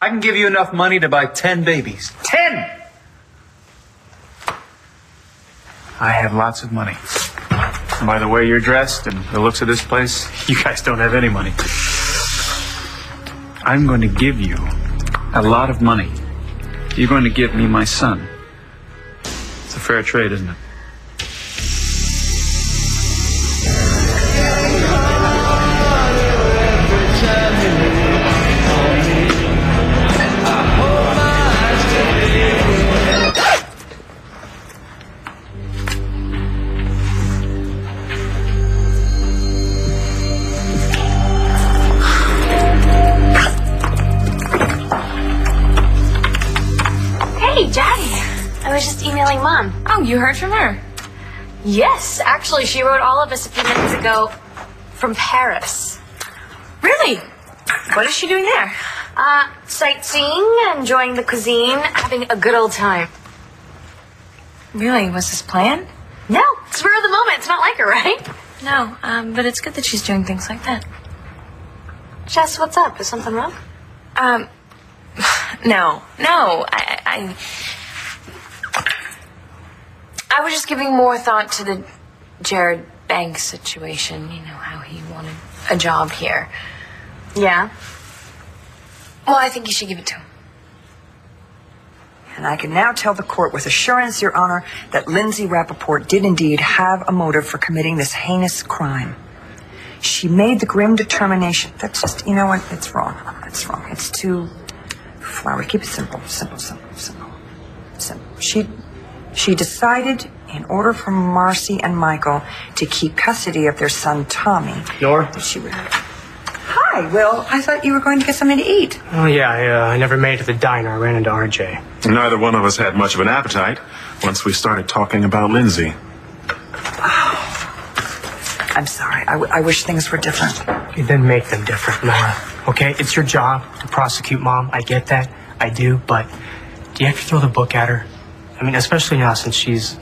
I can give you enough money to buy 10 babies. 10! I have lots of money. And by the way you're dressed and the looks of this place, you guys don't have any money. I'm going to give you a lot of money. You're going to give me my son. It's a fair trade, isn't it? I was just emailing Mom. Oh, you heard from her? Yes, actually, she wrote all of us a few minutes ago from Paris. Really? What is she doing there? Sightseeing, enjoying the cuisine, having a good old time. Really? Was this planned? No, spur of the moment. It's not like her, right? No, but it's good that she's doing things like that. Jess, what's up? Is something wrong? No. I was just giving more thought to the Jared Banks situation. You know, how he wanted a job here. Yeah? Well, I think you should give it to him. And I can now tell the court with assurance, Your Honor, that Lindsay Rappaport did indeed have a motive for committing this heinous crime. She made the grim determination. That's just, you know what? It's wrong. It's wrong. It's too flowery. Keep it simple. Simple. She decided, in order for Marcy and Michael to keep custody of their son, Tommy, Nora? that she would... Hi, Will. I thought you were going to get something to eat. Oh, yeah, I never made it to the diner. I ran into RJ. Neither one of us had much of an appetite once we started talking about Lindsay. Oh, I'm sorry. I wish things were different. You didn't make them different, Nora. Okay? It's your job to prosecute Mom. I get that. I do. But do you have to throw the book at her? I mean, especially now since she's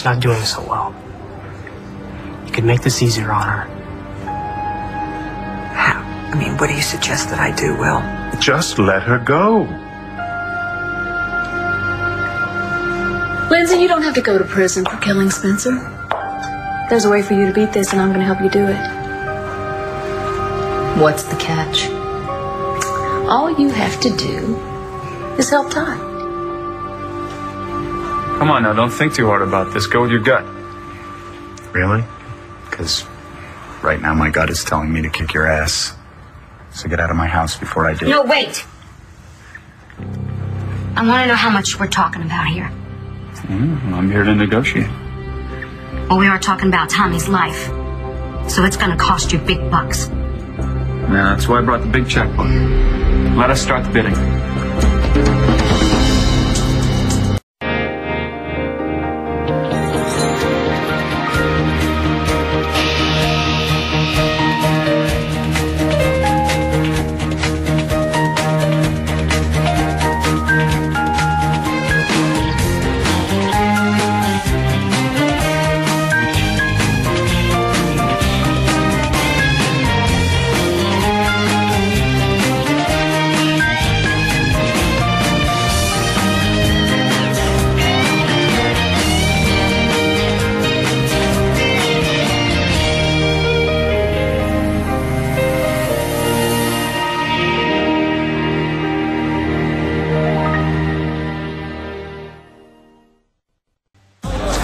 not doing so well. You could make this easier on her. How? I mean, what do you suggest that I do, Will? Just let her go. Lindsay, you don't have to go to prison for killing Spencer. There's a way for you to beat this, and I'm going to help you do it. What's the catch? All you have to do is help Ty. Come on now, don't think too hard about this. Go with your gut. Really? Because right now my gut is telling me to kick your ass. So get out of my house before I do. No, wait. I want to know how much we're talking about here. I'm here to negotiate. Well, we are talking about Tommy's life. So it's going to cost you big bucks. Yeah, that's why I brought the big checkbook. Let us start the bidding.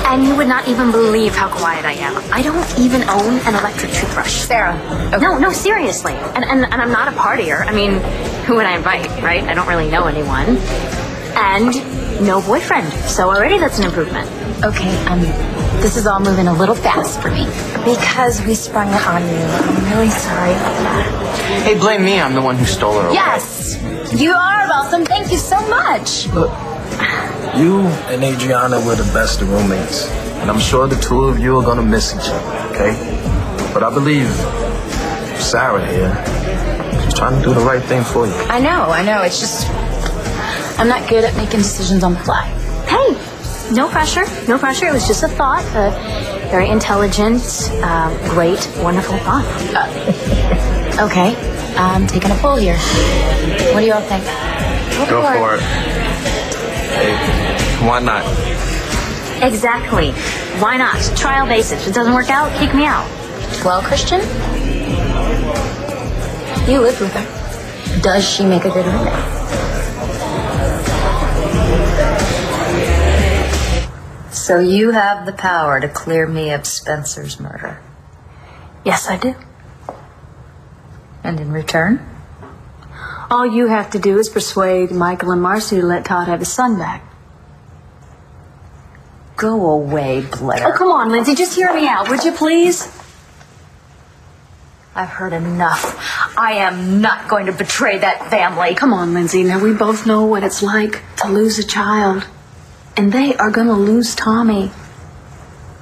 And you would not even believe how quiet I am. I don't even own an electric toothbrush. Sarah. Okay. No, seriously. And I'm not a partier. I mean, who would I invite, right? I don't really know anyone. And no boyfriend. So already that's an improvement. Okay, this is all moving a little fast for me. Because we sprung it on you. I'm really sorry about that. Hey, blame me. I'm the one who stole her away. Yes! You are awesome. Thank you so much. Look, you and Adriana were the best of roommates. And I'm sure the two of you are going to miss each other, okay? But I believe Sarah here, she's trying to do the right thing for you. I know. It's just, I'm not good at making decisions on the fly. Hey, no pressure. It was just a thought. A very intelligent, great, wonderful thought. Okay. I'm taking a poll here. What do you all think? Go for it. Hey, why not? Exactly. Why not? Trial basis. If it doesn't work out, kick me out. Well, Christian, you lived with her. Does she make a good roommate? So you have the power to clear me of Spencer's murder. Yes, I do. And in return? All you have to do is persuade Michael and Marcy to let Todd have his son back. Go away, Blair. Oh, come on, Lindsay. Just hear me out, would you please? I've heard enough. I am not going to betray that family. Come on, Lindsay. Now, we both know what it's like to lose a child. And they are going to lose Tommy.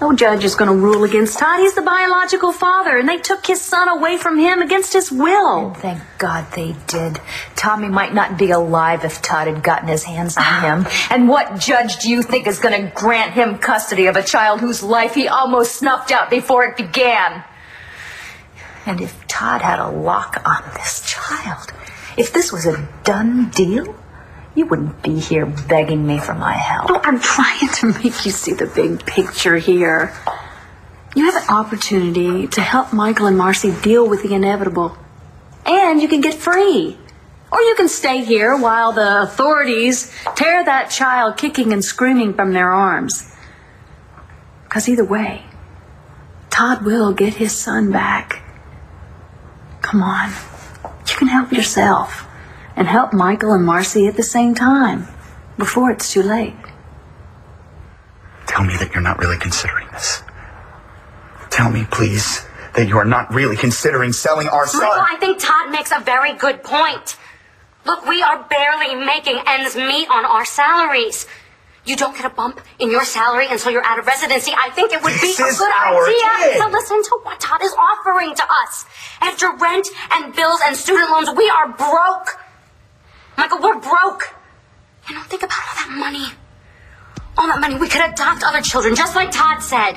No judge is going to rule against Todd. He's the biological father, and they took his son away from him against his will. And thank God they did. Tommy might not be alive if Todd had gotten his hands on him. And what judge do you think is going to grant him custody of a child whose life he almost snuffed out before it began? And if Todd had a lock on this child, if this was a done deal, you wouldn't be here begging me for my help. Oh, I'm trying to make you see the big picture here. You have an opportunity to help Michael and Marcy deal with the inevitable. And you can get free. Or you can stay here while the authorities tear that child kicking and screaming from their arms. Because either way, Todd will get his son back. Come on. You can help yourself. And help Michael and Marcy at the same time, before it's too late. Tell me that you're not really considering this. Tell me, please, that you are not really considering selling our son. Michael, I think Todd makes a very good point. Look, we are barely making ends meet on our salaries. You don't get a bump in your salary until you're out of residency. I think it would be a good idea to listen to what Todd is offering to us. After rent and bills and student loans, we are broke. Michael, we're broke. You know, think about all that money. All that money. We could adopt other children, just like Todd said.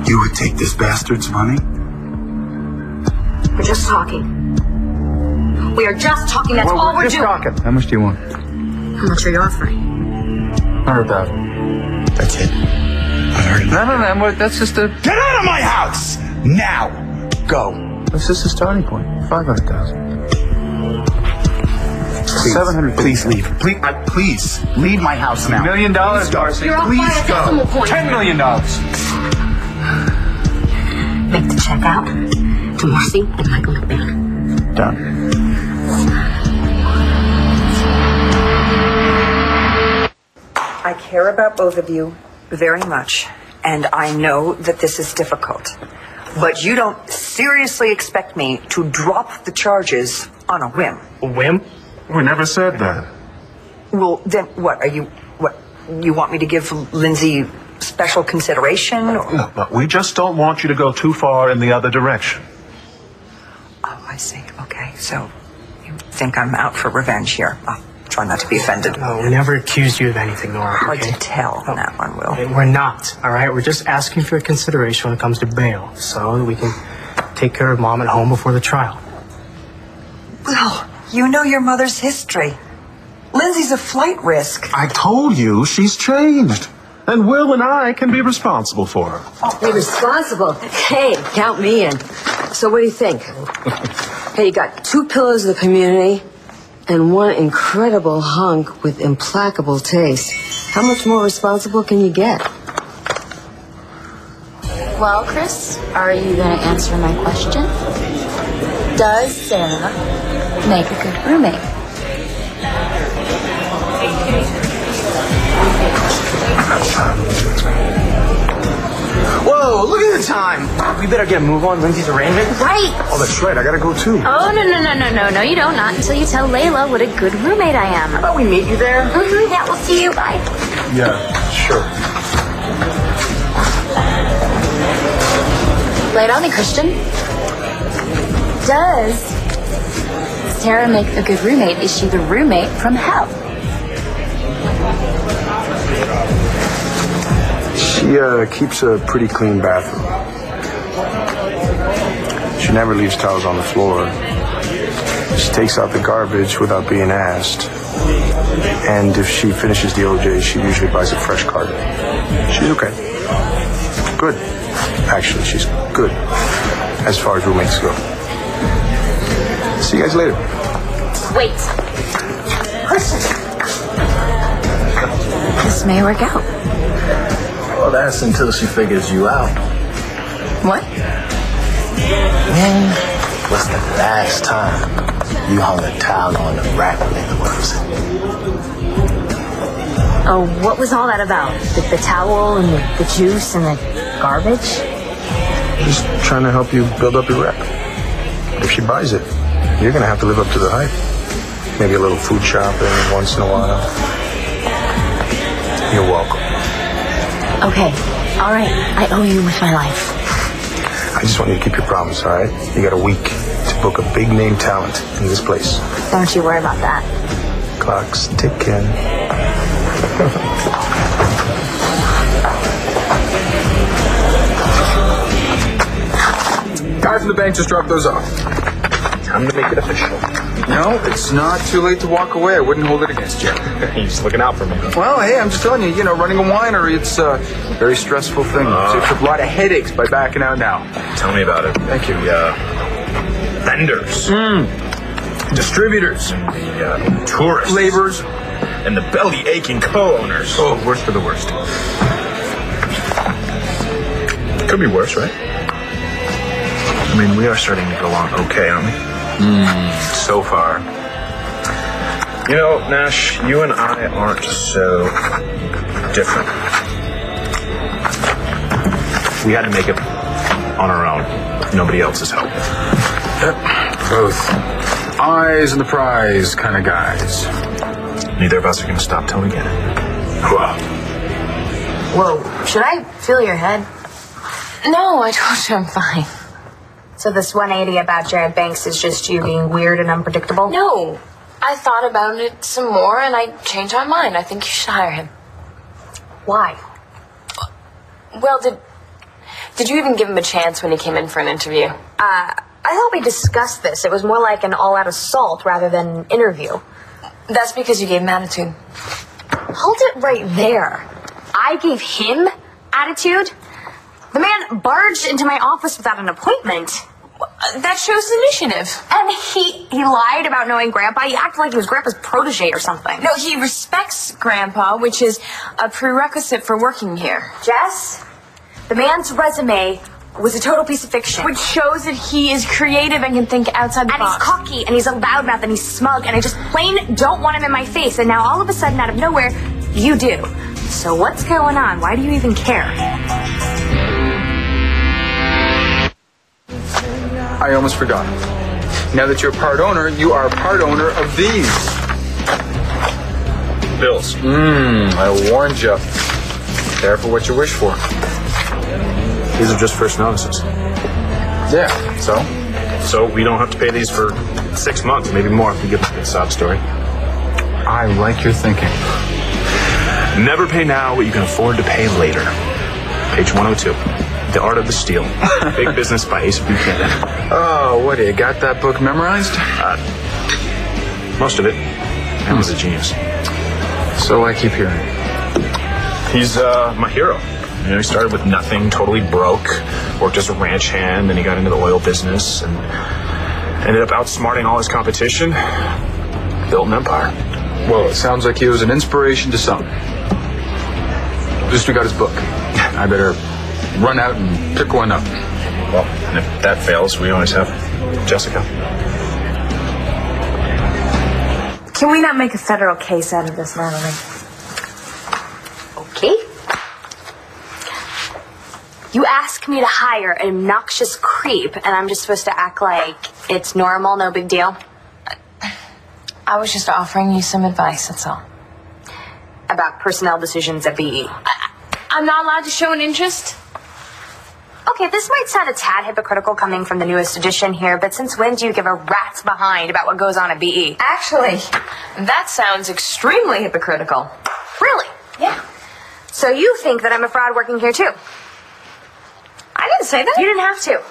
You would take this bastard's money? We're just talking. We are just talking. That's all we're doing. Talking. How much do you want? How much are you offering? 100,000. That's it. I heard it. No. That's just a. Get out of my house! Now! Go. That's just a starting point. 500,000. 700. Please leave. Please leave my house now. $1 million, Darcy. You're off by a decimal point. $10 million. Make the check out to Marcy and Michael McMahon. Done. I care about both of you very much, and I know that this is difficult. But you don't seriously expect me to drop the charges on a whim. A whim? We never said that. Well, then what? You want me to give Lindsay special consideration? No, we just don't want you to go too far in the other direction. Oh, I see. Okay, so you think I'm out for revenge here. I'll try not to be offended. No, we never accused you of anything, Nora. Hard Okay? to tell on that one, Will. We're not, all right? We're just asking for consideration when it comes to bail, so that we can take care of Mom at home before the trial. Will, you know your mother's history. Lindsay's a flight risk. I told you she's changed. And Will and I can be responsible for her. Be responsible? Hey, count me in. So what do you think? Hey, you got 2 pillars of the community and 1 incredible hunk with implacable taste. How much more responsible can you get? Well, Chris, are you going to answer my question? Does Sarah make a good roommate? Whoa, look at the time. We better get a move on Lindsay's arraignment. Right. Oh, that's right. I gotta go too. Oh, no, you don't. Not until you tell Layla what a good roommate I am. How about we meet you there? Mm-hmm, yeah, we'll see you. Bye. Yeah, sure. Lay it on me, Christian. Does Sarah make a good roommate? Is she the roommate from hell? She She keeps a pretty clean bathroom. She never leaves towels on the floor. She takes out the garbage without being asked. And if she finishes the OJ, she usually buys a fresh carton. She's okay. Good. Actually, she's good as far as roommates go. See you guys later. Wait. This may work out. Well, that's until she figures you out. What? When was the last time you hung a towel on the rack when it was? Oh, what was all that about? The towel and the juice and the garbage? Just trying to help you build up your rep. If she buys it, you're going to have to live up to the hype. Maybe a little food shopping once in a while. You're welcome. Okay, all right. I owe you with my life. I just want you to keep your promise, all right? You got a week to book a big-name talent in this place. Don't you worry about that. Clock's ticking. Guys in the bank just dropped those off. Time to make it official. No, it's not too late to walk away. I wouldn't hold it against you. You're just looking out for me. Well, hey, I'm just telling you, running a winery, it's a very stressful thing. It's a lot of headaches by backing out now. Tell me about it. Thank you. Vendors. Distributors. Tourists. Laborers. And the belly-aching co-owners. Oh, worst for the worst. Could be worse, right? I mean, we are starting to get along okay, aren't we? So far. You know, Nash, you and I aren't so different. We had to make it on our own, with nobody else's help. Both eyes on the prize kind of guys. Neither of us are going to stop till we get it. Whoa, should I feel your head? No, I told you I'm fine. So this 180 about Jared Banks is just you being weird and unpredictable? No, I thought about it some more and I changed my mind. I think you should hire him. Why? Well, did you even give him a chance when he came in for an interview? I thought we discussed this. It was more like an all-out assault rather than an interview. That's because you gave him attitude. Hold it right there. I gave him attitude? The man barged into my office without an appointment. That shows initiative. And he lied about knowing Grandpa. He acted like he was Grandpa's protege or something. No, he respects Grandpa, which is a prerequisite for working here. Jess, the man's resume was a total piece of fiction. Which shows that he is creative and can think outside the box. And he's cocky, and he's a loudmouth, and he's smug, and I just plain don't want him in my face. And now all of a sudden, out of nowhere, you do. So what's going on? Why do you even care? I almost forgot. Now that you're part owner, you are part owner of these. Bills. I warned you. Careful what you wish for. These are just first notices. Yeah, so? So we don't have to pay these for 6 months, maybe more if we give them a sob story. I like your thinking. Never pay now what you can afford to pay later. Page 102. The Art of the Steal. Big Business by Ace Buchanan. Oh, what, you got that book memorized? Most of it. Man was a genius. So I keep hearing. He's my hero. He started with nothing, totally broke, worked as a ranch hand, then he got into the oil business and ended up outsmarting all his competition, built an empire. Well, it sounds like he was an inspiration to some. At least we got his book. I better run out and pick one up. Well, and if that fails, we always have Jessica. Can we not make a federal case out of this, Natalie? Okay. You ask me to hire an obnoxious creep, and I'm just supposed to act like it's normal, no big deal? I was just offering you some advice, that's all. About personnel decisions at BE. I'm not allowed to show an interest? Okay, this might sound a tad hypocritical coming from the newest edition here, but since when do you give a rat's behind about what goes on at BE? Actually, that sounds extremely hypocritical. Really? Yeah. So you think that I'm a fraud working here, too? I didn't say that. You didn't have to.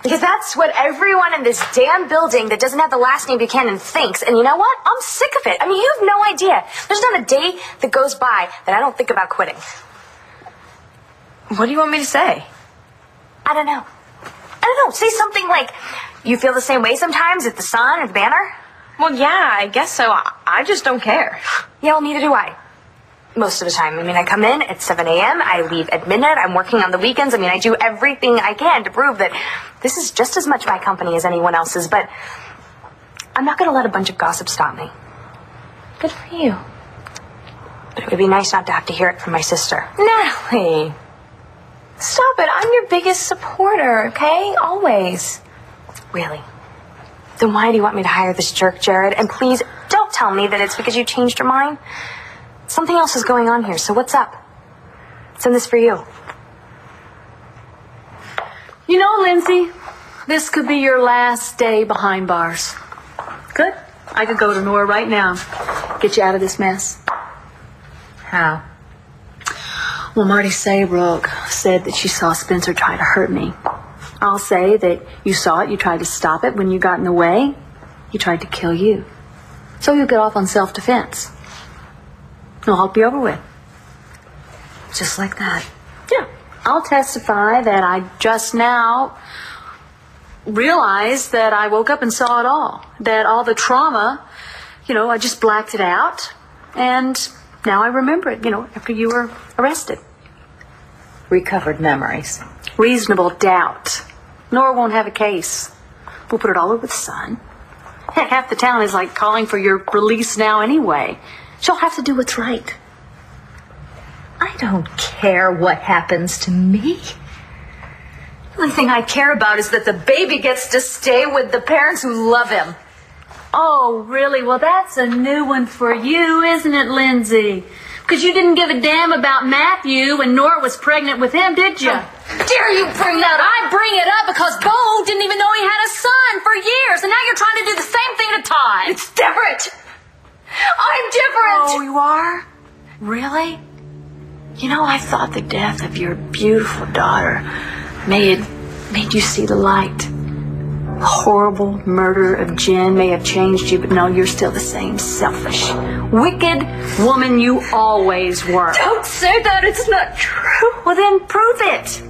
Because that's what everyone in this damn building that doesn't have the last name Buchanan thinks. And you know what? I'm sick of it. I mean, you have no idea. There's not a day that goes by that I don't think about quitting. What do you want me to say? I don't know. Say something like, you feel the same way sometimes at the Sun or the Banner? Well, yeah, I guess so. I just don't care. Yeah, well, neither do I. Most of the time. I mean, I come in at 7 a.m., I leave at midnight, I'm working on the weekends. I mean, I do everything I can to prove that this is just as much my company as anyone else's, but I'm not going to let a bunch of gossip stop me. Good for you. But it would be nice not to have to hear it from my sister. Natalie, stop it. I'm your biggest supporter, okay? Always. Really? Then why do you want me to hire this jerk, Jared? And please, don't tell me that it's because you changed your mind. Something else is going on here, so what's up? Send this for you. You know, Lindsay, this could be your last day behind bars. Good. I could go to Nora right now. Get you out of this mess. How? Well, Marty Saybrook said that she saw Spencer try to hurt me. I'll say that you saw it, you tried to stop it. When you got in the way, he tried to kill you. So you'll get off on self-defense. It'll all be over with. Just like that. Yeah. I'll testify that I just now realized that I woke up and saw it all. That all the trauma, I just blacked it out. And now I remember it, after you were arrested. Recovered memories. Reasonable doubt. Nora won't have a case. We'll put it all over the Sun. Heck, half the town is like calling for your release now anyway. She'll have to do what's right. I don't care what happens to me. The only thing I care about is that the baby gets to stay with the parents who love him. Oh, really? Well, that's a new one for you, isn't it, Lindsay? Because you didn't give a damn about Matthew when Nora was pregnant with him, did you? How dare you bring that up? I bring it up because Bo didn't even know he had a son for years, and now you're trying to do the same thing to Todd. It's different. I'm different. Oh, you are? Really? I thought the death of your beautiful daughter made you see the light. The horrible murder of Jen may have changed you, but no, you're still the same selfish, wicked woman you always were. Don't say that. It's not true. Well, then prove it.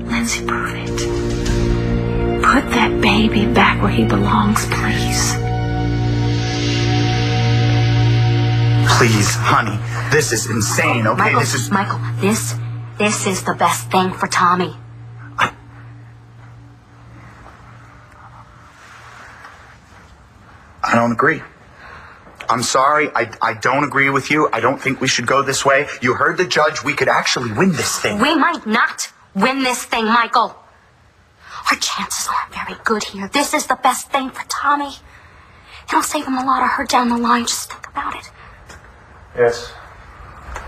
Lindsay, prove it. Put that baby back where he belongs, please. Please, honey, this is insane, okay? Michael, this is the best thing for Tommy. I don't agree. I'm sorry, I don't agree with you. I don't think we should go this way. You heard the judge. We could actually win this thing. We might not win this thing, Michael. Our chances aren't very good here. This is the best thing for Tommy. It'll save him a lot of hurt down the line. Just think about it. Yes.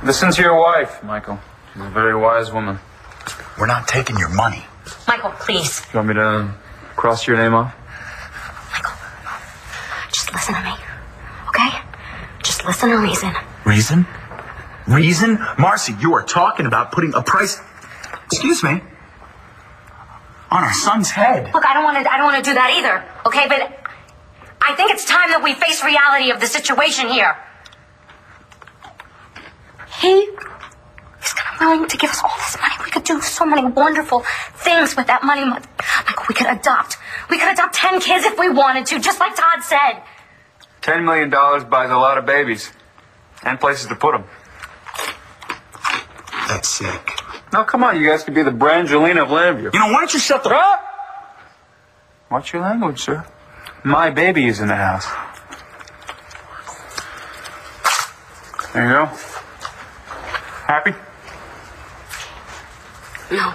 Listen to your wife, Michael. She's a very wise woman. We're not taking your money. Michael, please. You want me to cross your name off? Michael, just listen to me, okay? Just listen and reason. Reason? Reason? Marcy, you are talking about putting a price... Excuse me. On our son's head. Look, I don't want to do that either, okay? But I think it's time that we face reality of the situation here. He's willing to give us all this money. We could do so many wonderful things with that money. Michael, we could adopt 10 kids if we wanted to, just like Todd said. $10 million buys a lot of babies. And places to put them. That's sick. Now, come on, you guys could be the Brangelina of Lambview. Why don't you shut the... Up! Watch your language, sir. My baby is in the house. There you go. Happy? No.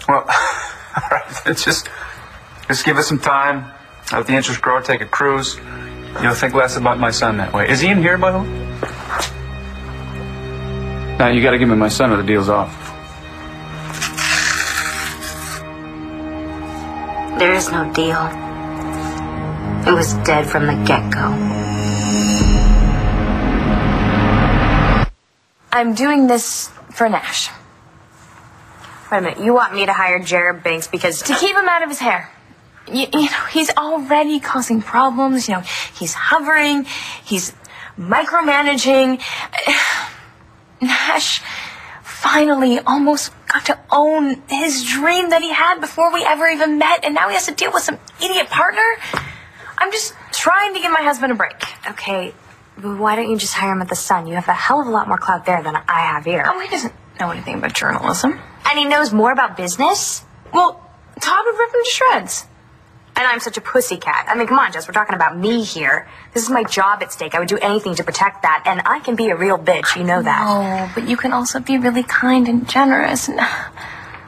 Well, all right, just give us some time. Let the interest grow, take a cruise. You'll think less about my son that way. Is he in here, by the way? Now, you got to give me my son or the deal's off. There is no deal. It was dead from the get-go. I'm doing this for Nash. Wait a minute, you want me to hire Jared Banks because... To keep him out of his hair. You know, he's already causing problems. You know, he's hovering. He's micromanaging. Nash finally almost got to own his dream that he had before we ever even met, and now he has to deal with some idiot partner. I'm just trying to give my husband a break. Okay, but why don't you just hire him at the Sun? You have a hell of a lot more clout there than I have here. Oh, he doesn't know anything about journalism. And he knows more about business? Well, Todd would rip him to shreds. And I'm such a pussycat. I mean, come on, Jess, we're talking about me here. This is my job at stake. I would do anything to protect that, and I can be a real bitch, you know that. Oh, but you can also be really kind and generous. And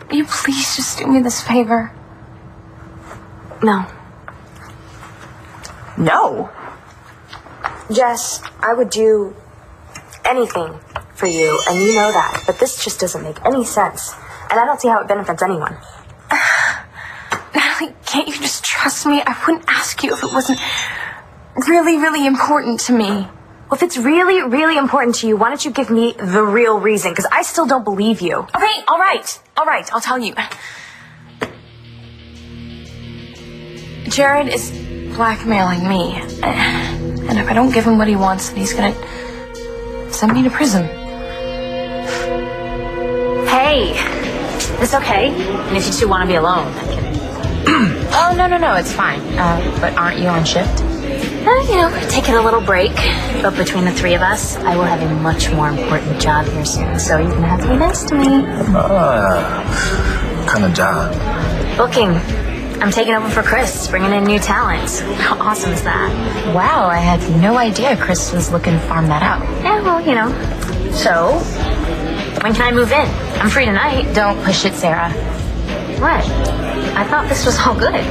will you please just do me this favor? No. No? Jess, I would do anything for you, and you know that. But this just doesn't make any sense. And I don't see how it benefits anyone. Natalie, can't you just trust me? I wouldn't ask you if it wasn't really, really important to me. Well, if it's really, really important to you, why don't you give me the real reason? Because I still don't believe you. Okay, all right, I'll tell you. Jared is blackmailing me. And if I don't give him what he wants, then he's gonna send me to prison. Hey, it's okay. And if you two want to be alone, I'm kidding. Oh, no, it's fine. But aren't you on shift? You know, we're taking a little break. But between the three of us, I will have a much more important job here soon. So you're going to have to be nice to me. What kind of job? Booking. I'm taking over for Chris, bringing in new talent. How awesome is that? Wow, I had no idea Chris was looking to farm that out. Yeah, well, you know. So, when can I move in? I'm free tonight. Don't push it, Sarah. What? I thought this was all good.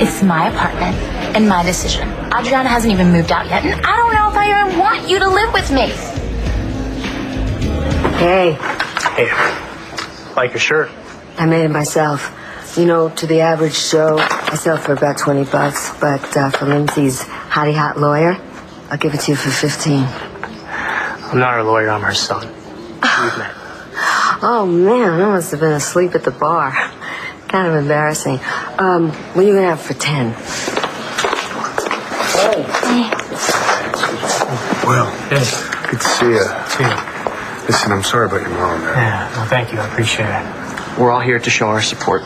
It's my apartment and my decision. Adriana hasn't even moved out yet, and I don't know if I even want you to live with me. Hey, Hey, like your shirt. I made it myself. You know, to the average Joe, I sell for about $20, but for Lindsay's hottie hot lawyer, I'll give it to you for 15. I'm not her lawyer, I'm her son. We've met. Oh man, I must have been asleep at the bar. Kind of embarrassing. What are you gonna have for 10? Hey. Well, Yes. good to see you. See you. Listen, I'm sorry about your mom, man. Yeah, well, thank you. I appreciate it. We're all here to show our support.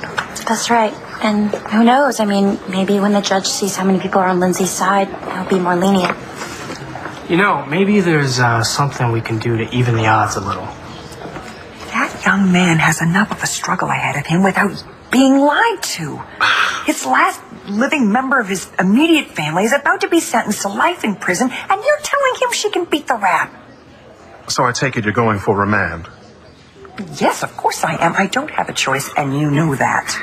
That's right. And who knows? I mean, maybe when the judge sees how many people are on Lindsay's side, he'll be more lenient. You know, maybe there's something we can do to even the odds a little. That young man has enough of a struggle ahead of him without being lied to. His last living member of his immediate family is about to be sentenced to life in prison, and you're telling him she can beat the rap. So I take it you're going for remand. Yes, of course I am. I don't have a choice, and you know that.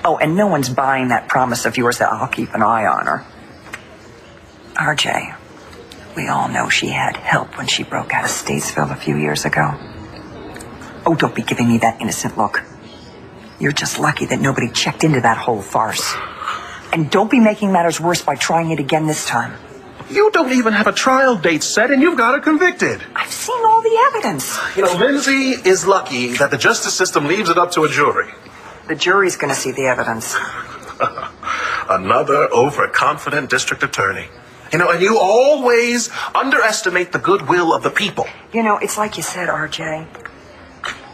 Oh, and no one's buying that promise of yours that I'll keep an eye on her. RJ, we all know she had help when she broke out of Statesville a few years ago. Oh, don't be giving me that innocent look. You're just lucky that nobody checked into that whole farce. And don't be making matters worse by trying it again this time. You don't even have a trial date set, and you've got her convicted. I've seen all the evidence. You know, Lindsay is lucky that the justice system leaves it up to a jury. The jury's going to see the evidence. Another overconfident district attorney. You know, and you always underestimate the goodwill of the people. You know, it's like you said, RJ.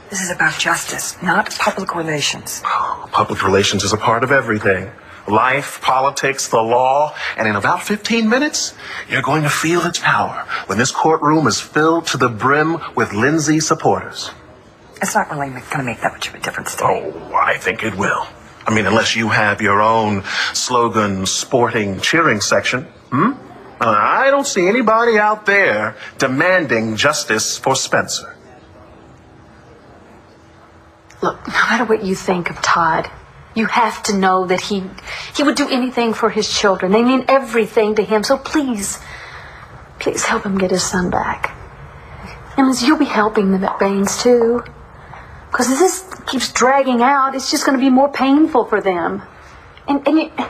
This is about justice, not public relations. Public relations is a part of everything. Life, politics, the law, and in about 15 minutes, you're going to feel its power when this courtroom is filled to the brim with Lindsay supporters. It's not really going to make that much of a difference to me. Oh, I think it will. I mean, unless you have your own slogan, sporting, cheering section. I don't see anybody out there demanding justice for Spencer. Look, no matter what you think of Todd, you have to know that he would do anything for his children. They mean everything to him. So please help him get his son back. And Liz, you'll be helping them at Baines too. Because if this keeps dragging out, it's just going to be more painful for them. And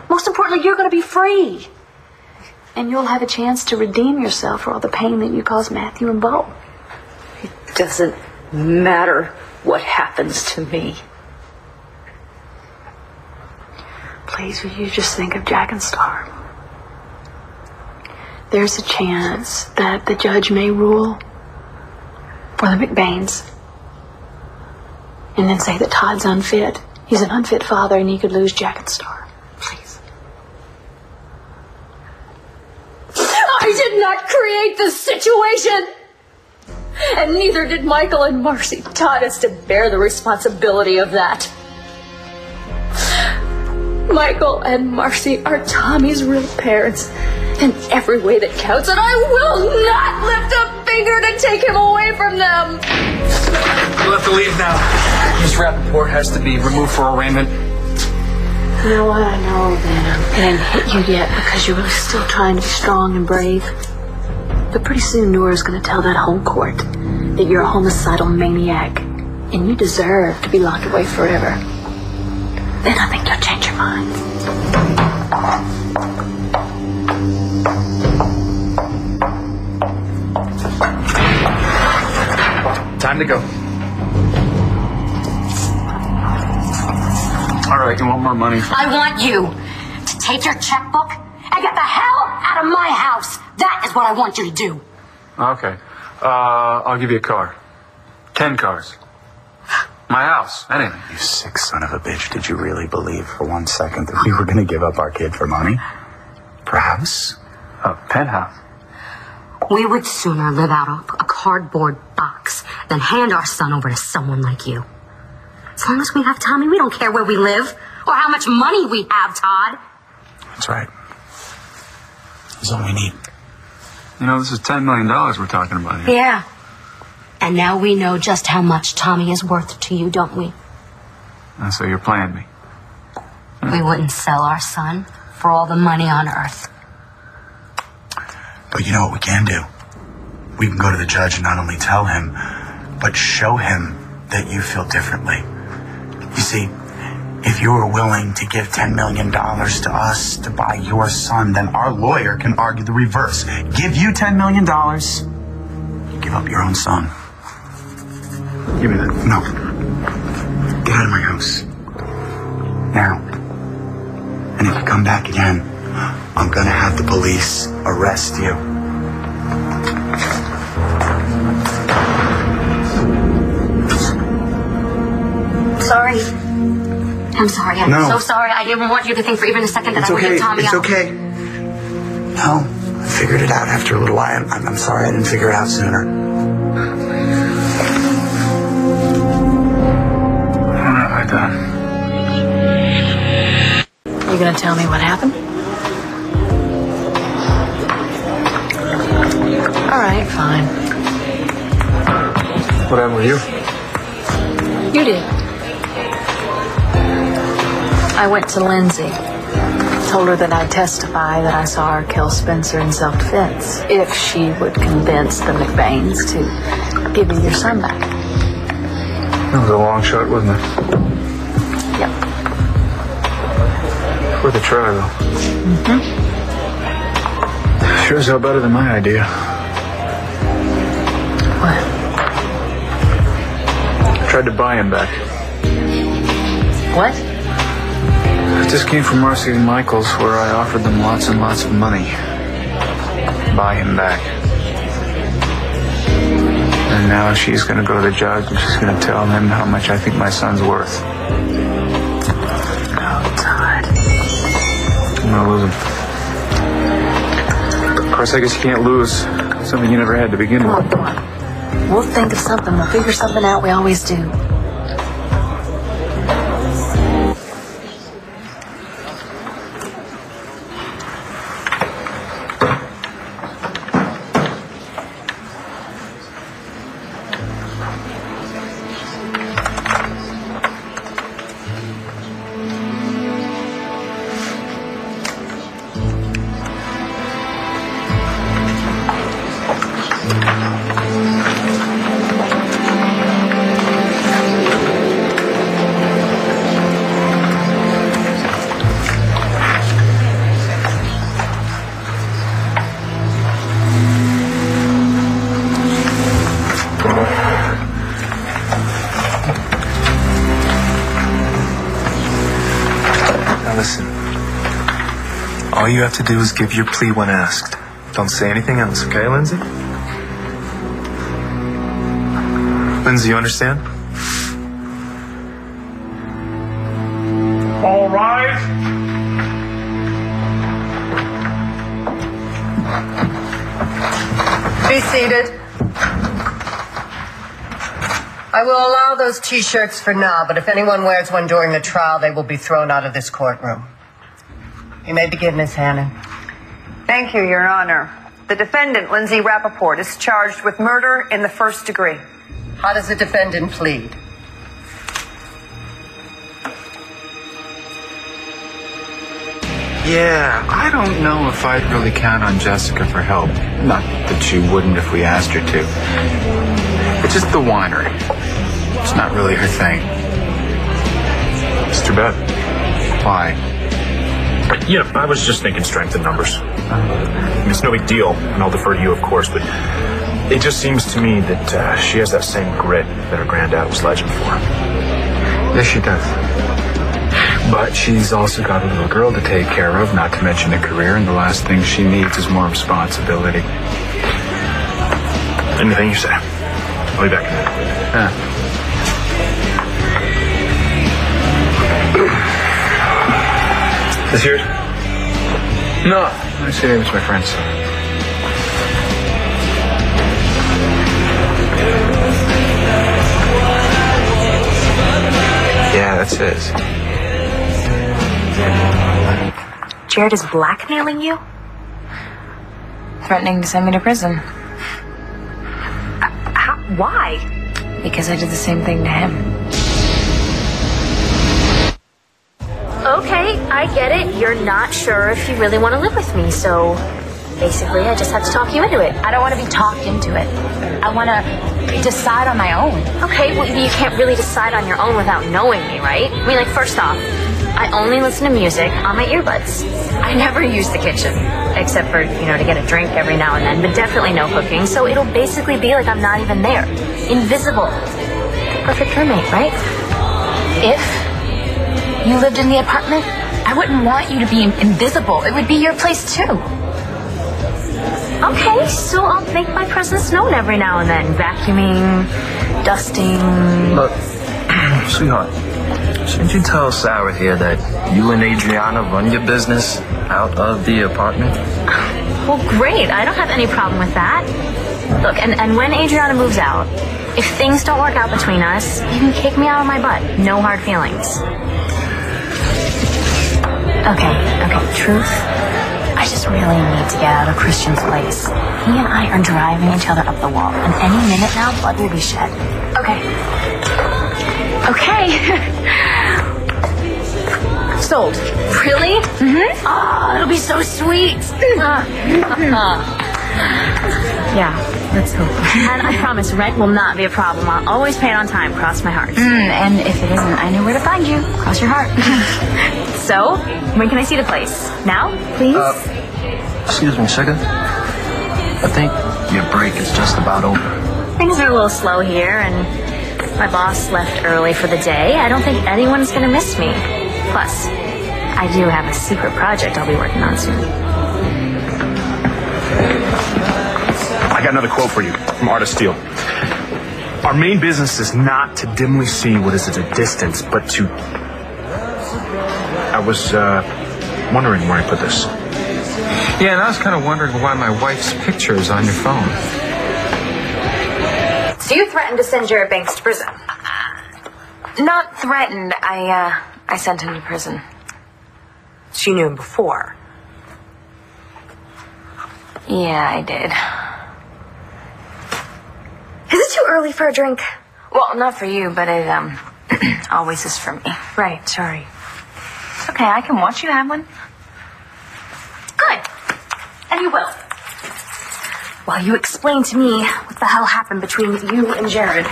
most importantly, you're going to be free. And you'll have a chance to redeem yourself for all the pain that you caused Matthew and Bo. doesn't matter what happens to me. Please, will you just think of Jack and Star? There's a chance that the judge may rule for the McBains and then say that Todd's unfit. He's an unfit father and he could lose Jack and Star. Please. I did not create this situation! And neither did Michael and Marcy. Todd is to bear the responsibility of that. Michael and Marcy are Tommy's real parents in every way that counts, and I will not lift a finger to take him away from them. You'll have to leave now. Miss Rappaport has to be removed for arraignment. You know what? I know that I didn't hit you yet because you're really still trying to be strong and brave. But pretty soon Nora's going to tell that whole court that you're a homicidal maniac and you deserve to be locked away forever. Then I think you'll change your mind. Time to go. All right, you want more money? I want you to take your checkbook and get the hell out of my house. That is what I want you to do. Okay. I'll give you a car. 10 cars. My house. Anything. You sick son of a bitch. Did you really believe for 1 second that we were going to give up our kid for money? For a house? A penthouse. We would sooner live out a cardboard box than hand our son over to someone like you. As long as we have Tommy, we don't care where we live or how much money we have, Todd. That's right. That's all we need. You know, this is $10 million we're talking about here. Yeah. And now we know just how much Tommy is worth to you, don't we? And so you're playing me. We wouldn't sell our son for all the money on earth. But you know what we can do? We can go to the judge and not only tell him, but show him that you feel differently. You see, if you were willing to give $10 million to us to buy your son, then our lawyer can argue the reverse. Give you $10 million, you give up your own son. Give me that. No. Get out of my house. Now. And if you come back again, I'm gonna have the police arrest you. Sorry. I'm sorry. I'm No. so sorry. I didn't want you to think for even a second that It's I would okay. get Tommy It's out. okay. No, I figured it out after a little while. I'm sorry I didn't figure it out sooner. What have I done? You gonna tell me what happened? All right, fine. What happened with you? You did. I went to Lindsay. Told her that I'd testify that I saw her kill Spencer in self-defense if she would convince the McBains to give you your son back. That was a long shot, wasn't it? Yep. Worth a try, though. Mm-hmm. Sure as hell better than my idea. What? I tried to buy him back. What? It just came from Marcy and Michael's, where I offered them lots and lots of money. Buy him back. And now she's going to go to the judge and she's going to tell him how much I think my son's worth. Oh, Todd. I'm going to lose him. Of course, I guess you can't lose something you never had to begin with. Come on. We'll think of something. We'll figure something out. We always do. Now listen. All you have to do is give your plea when asked. Don't say anything else, okay, Lindsay? Lindsay, you understand? All rise. Be seated. I will allow those T-shirts for now, but if anyone wears one during the trial, they will be thrown out of this courtroom. You may begin, Miss Hannon. Thank you, Your Honor. The defendant, Lindsay Rappaport, is charged with murder in the first degree. How does the defendant plead? Yeah, I don't know if I'd really count on Jessica for help. Not that she wouldn't if we asked her to. It's just the winery. It's not really her thing. It's too bad. Why? Yeah, I was just thinking strength in numbers. It's no big deal, and I'll defer to you, of course, but it just seems to me that she has that same grit that her granddad was legend for. Yes, she does. But she's also got a little girl to take care of, not to mention a career, and the last thing she needs is more responsibility. Anything you say. I'll be back in a minute. This yours? No. I see it was my friend's. Yeah, that's his. Jared is blackmailing you? Threatening to send me to prison. Why? Because I did the same thing to him. Okay, I get it. You're not sure if you really want to live with me, so basically I just have to talk you into it. I don't want to be talked into it. I want to decide on my own. Okay, well, you can't really decide on your own without knowing me, right? I mean, like, first off, I only listen to music on my earbuds. I never use the kitchen, except for, to get a drink every now and then, but definitely no cooking, so it'll basically be like I'm not even there. Invisible. Perfect roommate, right? If you lived in the apartment, I wouldn't want you to be invisible. It would be your place too. Okay, so I'll make my presence known every now and then. Vacuuming, dusting. Look, sweetheart, shouldn't you tell Sarah here that you and Adriana run your business out of the apartment? Well, great. I don't have any problem with that. Look, and when Adriana moves out, if things don't work out between us, you can kick me out of my butt. No hard feelings. Okay, truth. I just really need to get out of Christian's place. He and I are driving each other up the wall, and any minute now, blood will be shed. Okay. Sold. Really? Mm-hmm. Oh, it'll be so sweet. Yeah, let's hope. And I promise rent will not be a problem. I'll always pay it on time. Cross my heart. And if it isn't, I know where to find you. Cross your heart. So, when can I see the place? Now, please? Excuse me, sugar. I think your break is just about over. Things are a little slow here, and my boss left early for the day. I don't think anyone's going to miss me. Plus, I do have a secret project I'll be working on soon. I got another quote for you from Artist Steele. Our main business is not to dimly see what is at a distance, but to... I was wondering where I put this. Yeah, and I was kind of wondering why my wife's picture is on your phone. So you threatened to send Jared Banks to prison? Not threatened. I sent him to prison. She knew him before. Yeah, I did. Is it too early for a drink? Well, not for you, but it always is for me. Right, sorry. Okay, I can watch you have one. Good. And you will. While you explain to me what the hell happened between you and Jared.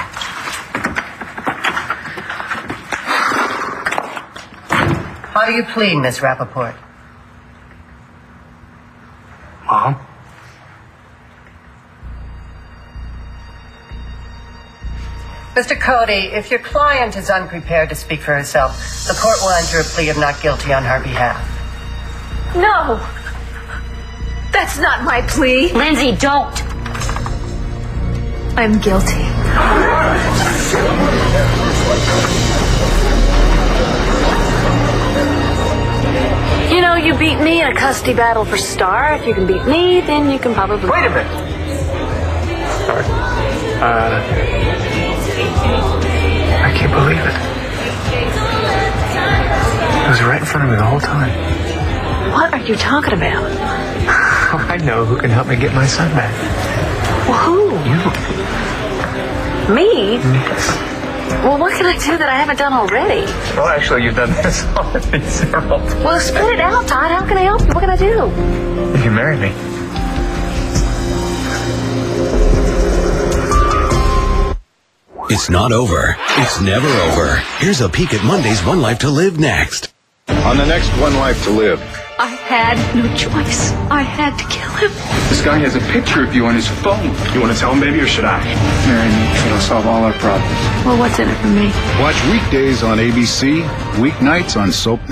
How do you plead, Miss Rappaport? Mom? Mr. Cody, if your client is unprepared to speak for herself, the court will enter a plea of not guilty on her behalf. No! That's not my plea. Lindsay, don't. I'm guilty. You know, you beat me in a custody battle for Star. If you can beat me, then you can probably... Wait a minute. Sorry. I can't believe it. It was right in front of me the whole time. What are you talking about? I know who can help me get my son back. Well, who? You. Me? Well, what can I do that I haven't done already? Well, actually, you've done this already several times. Well, spit it out, Todd. How can I help you? What can I do? You can marry me. It's not over. It's never over. Here's a peek at Monday's One Life to Live next. On the next One Life to Live. I had no choice. I had to kill him. This guy has a picture of you on his phone. You want to tell him, baby, or should I? Marry me. It'll solve all our problems. Well, what's in it for me? Watch weekdays on ABC, weeknights on SoapNet.